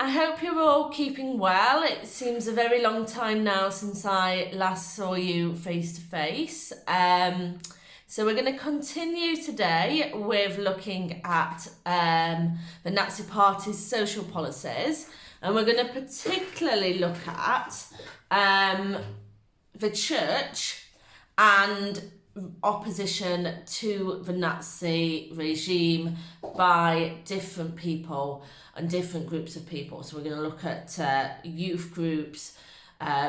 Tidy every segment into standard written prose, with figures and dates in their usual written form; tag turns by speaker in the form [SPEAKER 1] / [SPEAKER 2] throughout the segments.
[SPEAKER 1] I hope you're all keeping well. It seems a very long time now since I last saw you face to face. So we're going to continue today with looking at the Nazi Party's social policies, and we're going to particularly look at the church and opposition to the Nazi regime by different people and different groups of people. So we're going to look at youth groups,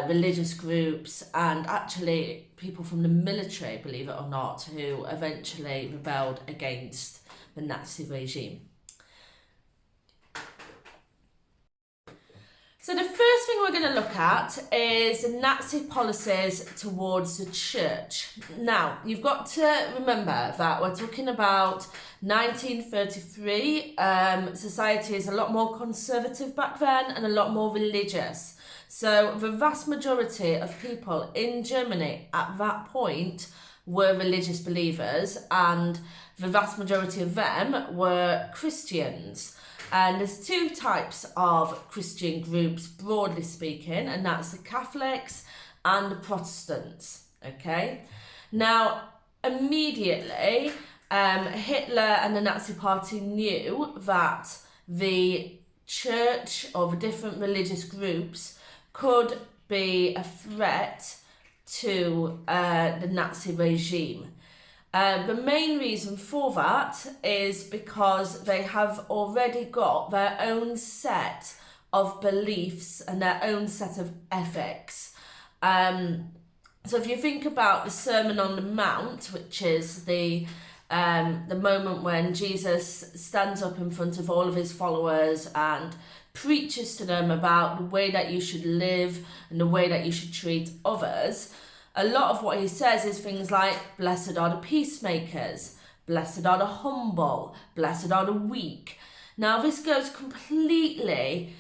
[SPEAKER 1] religious groups, and actually people from the military, believe it or not, who eventually rebelled against the Nazi regime. So the first thing we're going to look at is the Nazi policies towards the church. Now, you've got to remember that we're talking about 1933. Society is a lot more conservative back then and a lot more religious. So the vast majority of people in Germany at that point were religious believers, and the vast majority of them were Christians. And there's two types of Christian groups, broadly speaking, and that's the Catholics and the Protestants, okay? Now, immediately, Hitler and the Nazi Party knew that the church or the different religious groups could be a threat to the Nazi regime. The main reason for that is because they have already got their own set of beliefs and their own set of ethics. So if you think about the Sermon on the Mount, which is the moment when Jesus stands up in front of all of his followers and preaches to them about the way that you should live and the way that you should treat others, a lot of what he says is things like, blessed are the peacemakers, blessed are the humble, blessed are the weak. Now, this goes completely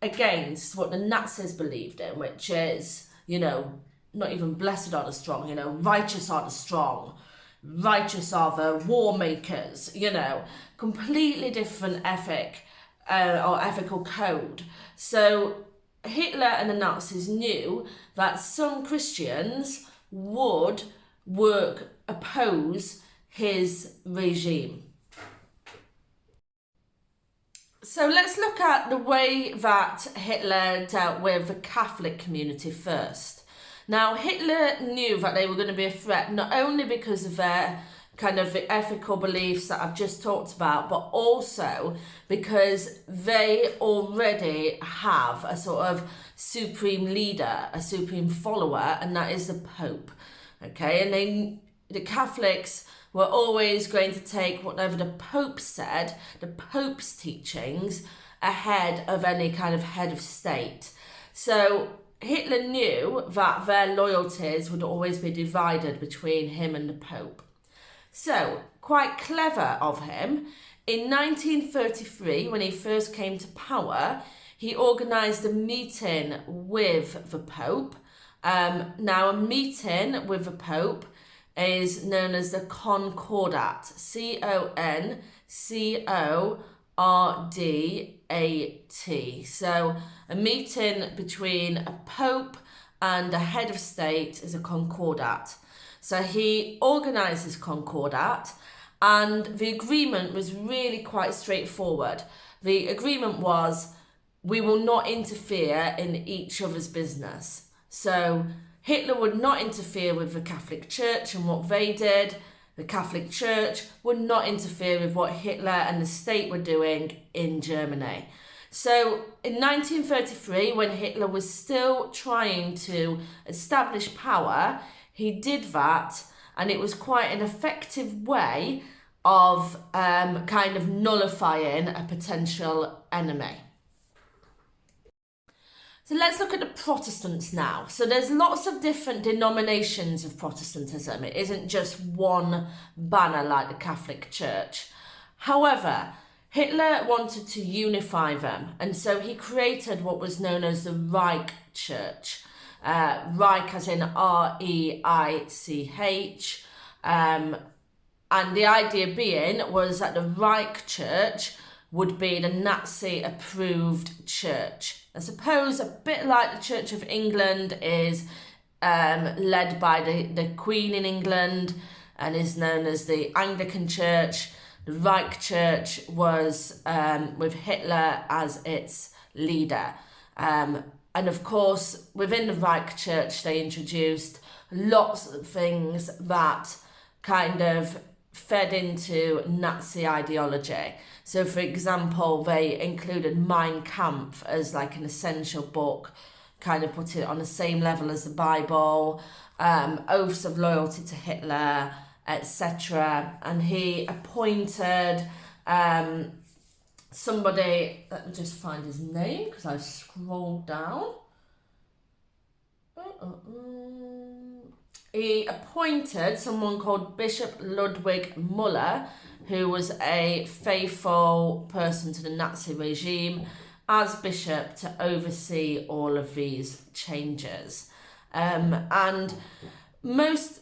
[SPEAKER 1] against what the Nazis believed in, which is, not even blessed are the strong, righteous are the strong, righteous are the war makers, completely different ethic or ethical code. So Hitler and the Nazis knew that some Christians would oppose his regime. So let's look at the way that Hitler dealt with the Catholic community first. Now, Hitler knew that they were going to be a threat, not only because of their kind of the ethical beliefs that I've just talked about, but also because they already have a sort of supreme leader, a supreme follower, and that is the Pope. Okay, and the Catholics were always going to take whatever the Pope said, the Pope's teachings, ahead of any kind of head of state. So Hitler knew that their loyalties would always be divided between him and the Pope. So, quite clever of him, in 1933, when he first came to power, he organised a meeting with the Pope. Now, a meeting with the Pope is known as the Concordat, C-O-N-C-O-R-D-A-T. So, a meeting between a Pope and a head of state is a Concordat. So he organised this Concordat, and the agreement was really quite straightforward. The agreement was, we will not interfere in each other's business. So Hitler would not interfere with the Catholic Church and what they did. The Catholic Church would not interfere with what Hitler and the state were doing in Germany. So in 1933, when Hitler was still trying to establish power, he did that, and it was quite an effective way of kind of nullifying a potential enemy. So let's look at the Protestants now. So there's lots of different denominations of Protestantism. It isn't just one banner like the Catholic Church. However, Hitler wanted to unify them, and so he created what was known as the Reich Church. Reich as in R-E-I-C-H. And the idea being was that the Reich Church would be the Nazi-approved church. I suppose a bit like the Church of England is led by the Queen in England and is known as the Anglican Church. The Reich Church was with Hitler as its leader. And of course, within the Reich Church, they introduced lots of things that kind of fed into Nazi ideology. So, for example, they included Mein Kampf as like an essential book, kind of put it on the same level as the Bible, oaths of loyalty to Hitler, etc. And he appointed somebody, let me just find his name because I scrolled down. He appointed someone called Bishop Ludwig Müller, who was a faithful person to the Nazi regime, as bishop to oversee all of these changes. And most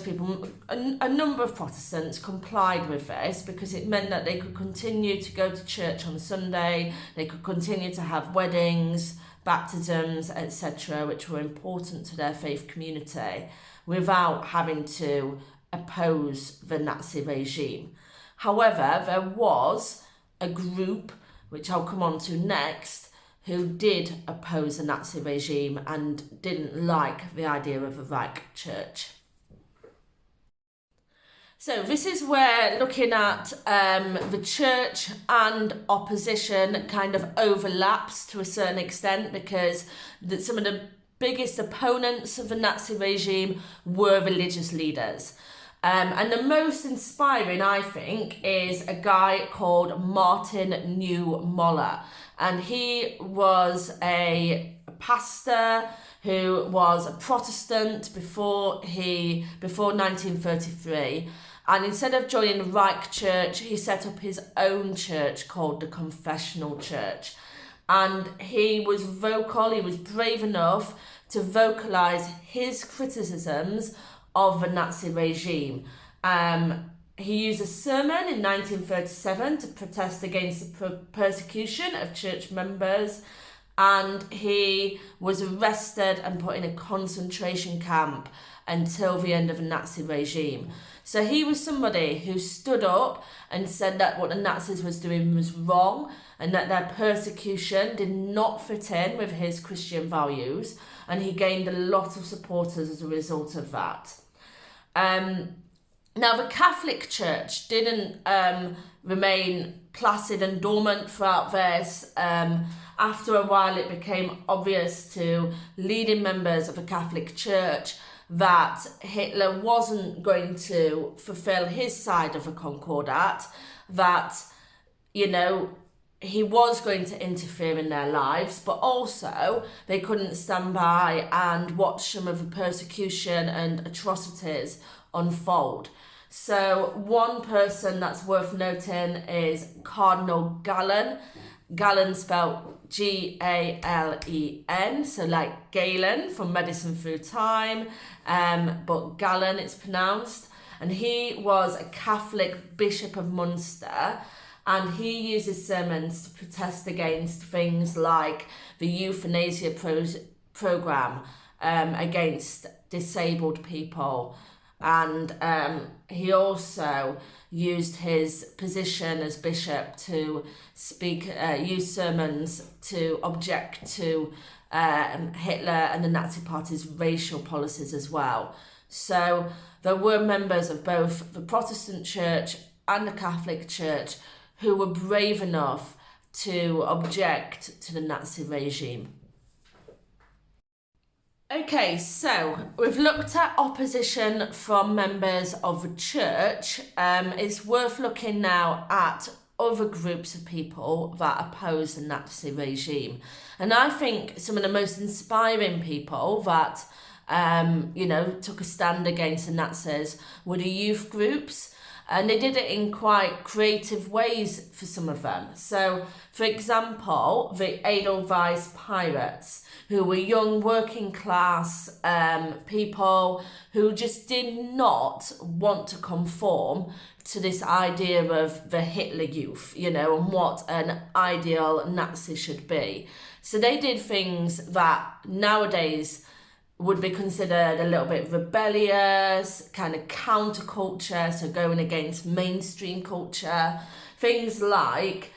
[SPEAKER 1] people, a number of Protestants complied with this because it meant that they could continue to go to church on Sunday, they could continue to have weddings, baptisms, etc., which were important to their faith community, without having to oppose the Nazi regime. However, there was a group, which I'll come on to next, who did oppose the Nazi regime and didn't like the idea of a Reich Church. So this is where looking at the church and opposition kind of overlaps to a certain extent, because some of the biggest opponents of the Nazi regime were religious leaders. And the most inspiring, I think, is a guy called Martin Niemöller. And he was a pastor who was a Protestant before 1933. And instead of joining the Reich Church, he set up his own church called the Confessional Church. And he was vocal, he was brave enough to vocalise his criticisms of the Nazi regime. He used a sermon in 1937 to protest against the persecution of church members, and he was arrested and put in a concentration camp until the end of the Nazi regime. So he was somebody who stood up and said that what the Nazis was doing was wrong and that their persecution did not fit in with his Christian values, and he gained a lot of supporters as a result of that. Now, the Catholic Church didn't remain placid and dormant throughout this. After a while, it became obvious to leading members of the Catholic Church that Hitler wasn't going to fulfill his side of the Concordat, that, he was going to interfere in their lives, but also they couldn't stand by and watch some of the persecution and atrocities unfold. So one person that's worth noting is Cardinal Galen. Galen spelled Galen, so like Galen from Medicine Through Time, but Galen it's pronounced. And he was a Catholic Bishop of Munster, and he uses sermons to protest against things like the euthanasia program against disabled people. And he also used his position as bishop to use sermons to object to Hitler and the Nazi Party's racial policies as well. So there were members of both the Protestant Church and the Catholic Church who were brave enough to object to the Nazi regime. Okay, so we've looked at opposition from members of the church. It's worth looking now at other groups of people that oppose the Nazi regime. And I think some of the most inspiring people that, took a stand against the Nazis were the youth groups. And they did it in quite creative ways for some of them. So, for example, the Edelweiss Pirates, who were young working class people who just did not want to conform to this idea of the Hitler Youth, you know, and what an ideal Nazi should be. So they did things that nowadays would be considered a little bit rebellious, kind of counterculture, so going against mainstream culture. Things like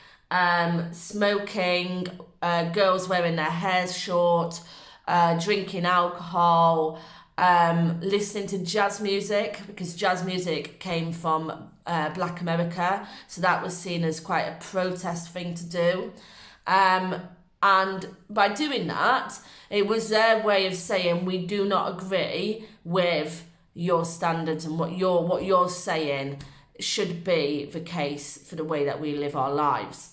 [SPEAKER 1] smoking, girls wearing their hair short, drinking alcohol, listening to jazz music, because jazz music came from Black America, so that was seen as quite a protest thing to do. And by doing that, it was their way of saying, we do not agree with your standards, and what you're saying should be the case for the way that we live our lives.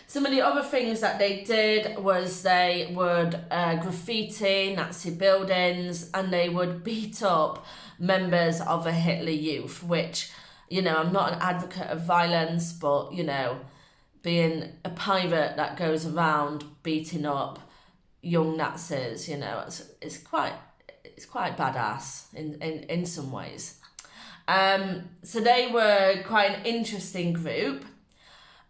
[SPEAKER 1] Some of the other things that they did was they would graffiti Nazi buildings, and they would beat up members of the Hitler Youth, which, you know, I'm not an advocate of violence, but, you know, being a pirate that goes around beating up young Nazis, you know, it's quite badass in some ways. So they were quite an interesting group.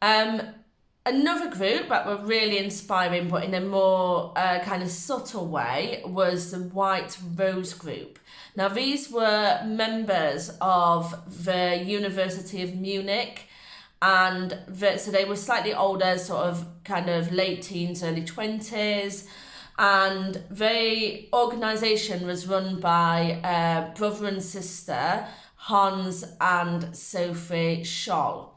[SPEAKER 1] Another group that were really inspiring, but in a more kind of subtle way, was the White Rose group. Now, these were members of the University of Munich, and so they were slightly older, sort of kind of late teens, early 20s, and the organisation was run by brother and sister Hans and Sophie Scholl.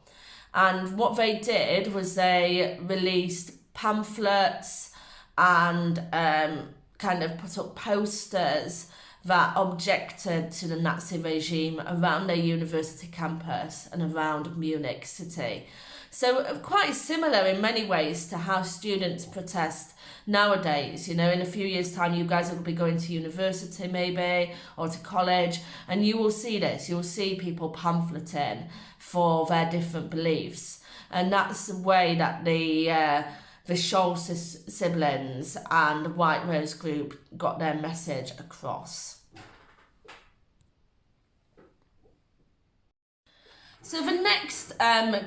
[SPEAKER 1] And what they did was they released pamphlets and kind of put up posters that objected to the Nazi regime around their university campus and around Munich city. So quite similar in many ways to how students protest nowadays. You know, in a few years' time, you guys will be going to university maybe, or to college, and you will see this. You'll see people pamphleting for their different beliefs. And that's the way that the Scholl siblings and the White Rose group got their message across. So the next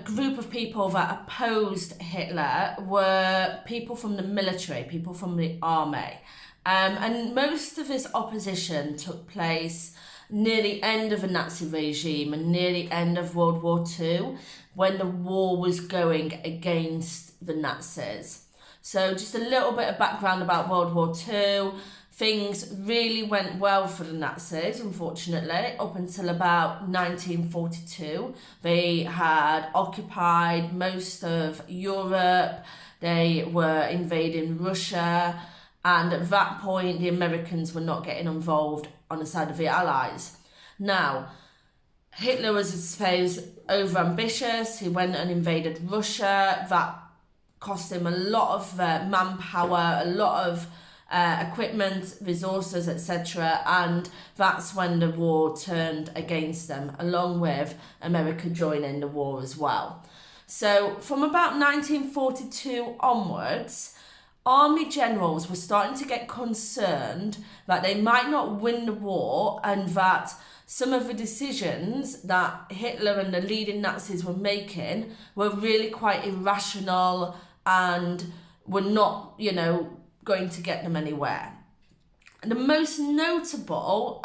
[SPEAKER 1] group of people that opposed Hitler were people from the military, people from the army. And most of this opposition took place near the end of the Nazi regime and near the end of World War II, when the war was going against the Nazis. So just a little bit of background about World War II. Things really went well for the Nazis, unfortunately, up until about 1942. They had occupied most of Europe, they were invading Russia, and at that point the Americans were not getting involved on the side of the Allies. Now, Hitler was, I suppose, overambitious. He went and invaded Russia. That cost him a lot of manpower, a lot of equipment, resources, etc. And that's when the war turned against them, along with America joining the war as well. So from about 1942 onwards, army generals were starting to get concerned that they might not win the war, and that some of the decisions that Hitler and the leading Nazis were making were really quite irrational and were not, you know, going to get them anywhere. And the most notable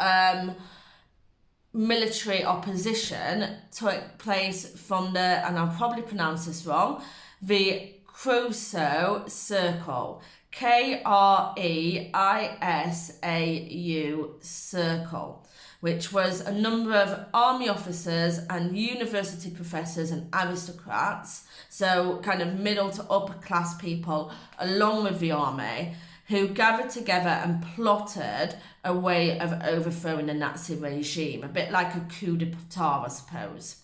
[SPEAKER 1] military opposition took place from the, and I'll probably pronounce this wrong, the Kreisau Circle, Kreisau Circle, which was a number of army officers and university professors and aristocrats, so kind of middle to upper class people, along with the army, who gathered together and plotted a way of overthrowing the Nazi regime, a bit like a coup d'etat, I suppose.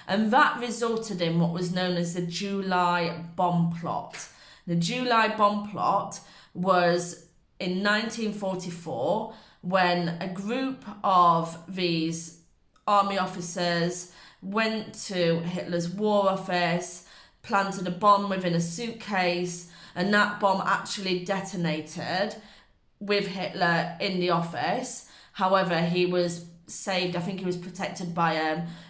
[SPEAKER 1] And that resulted in what was known as the July bomb plot. The July bomb plot was in 1944, when a group of these army officers went to Hitler's war office, planted a bomb within a suitcase, and that bomb actually detonated with Hitler in the office. However, he was saved. I think he was protected by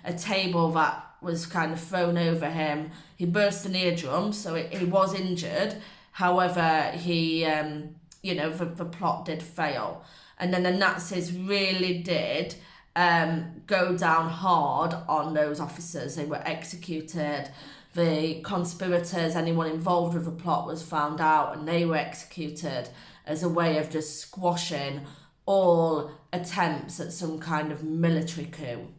[SPEAKER 1] a table that was kind of thrown over him. He burst an eardrum, so he was injured. However, he, the plot did fail. And then the Nazis really did go down hard on those officers. They were executed. The conspirators, anyone involved with the plot, was found out and they were executed as a way of just squashing all attempts at some kind of military coup.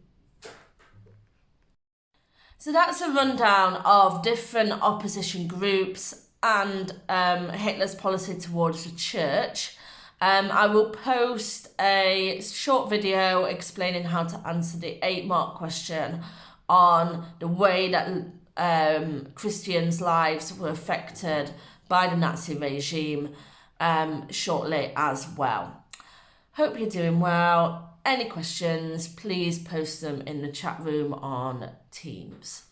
[SPEAKER 1] So that's a rundown of different opposition groups and Hitler's policy towards the church. I will post a short video explaining how to answer the 8-mark question on the way that Christians' lives were affected by the Nazi regime shortly as well. Hope you're doing well. Any questions, please post them in the chat room on Teams.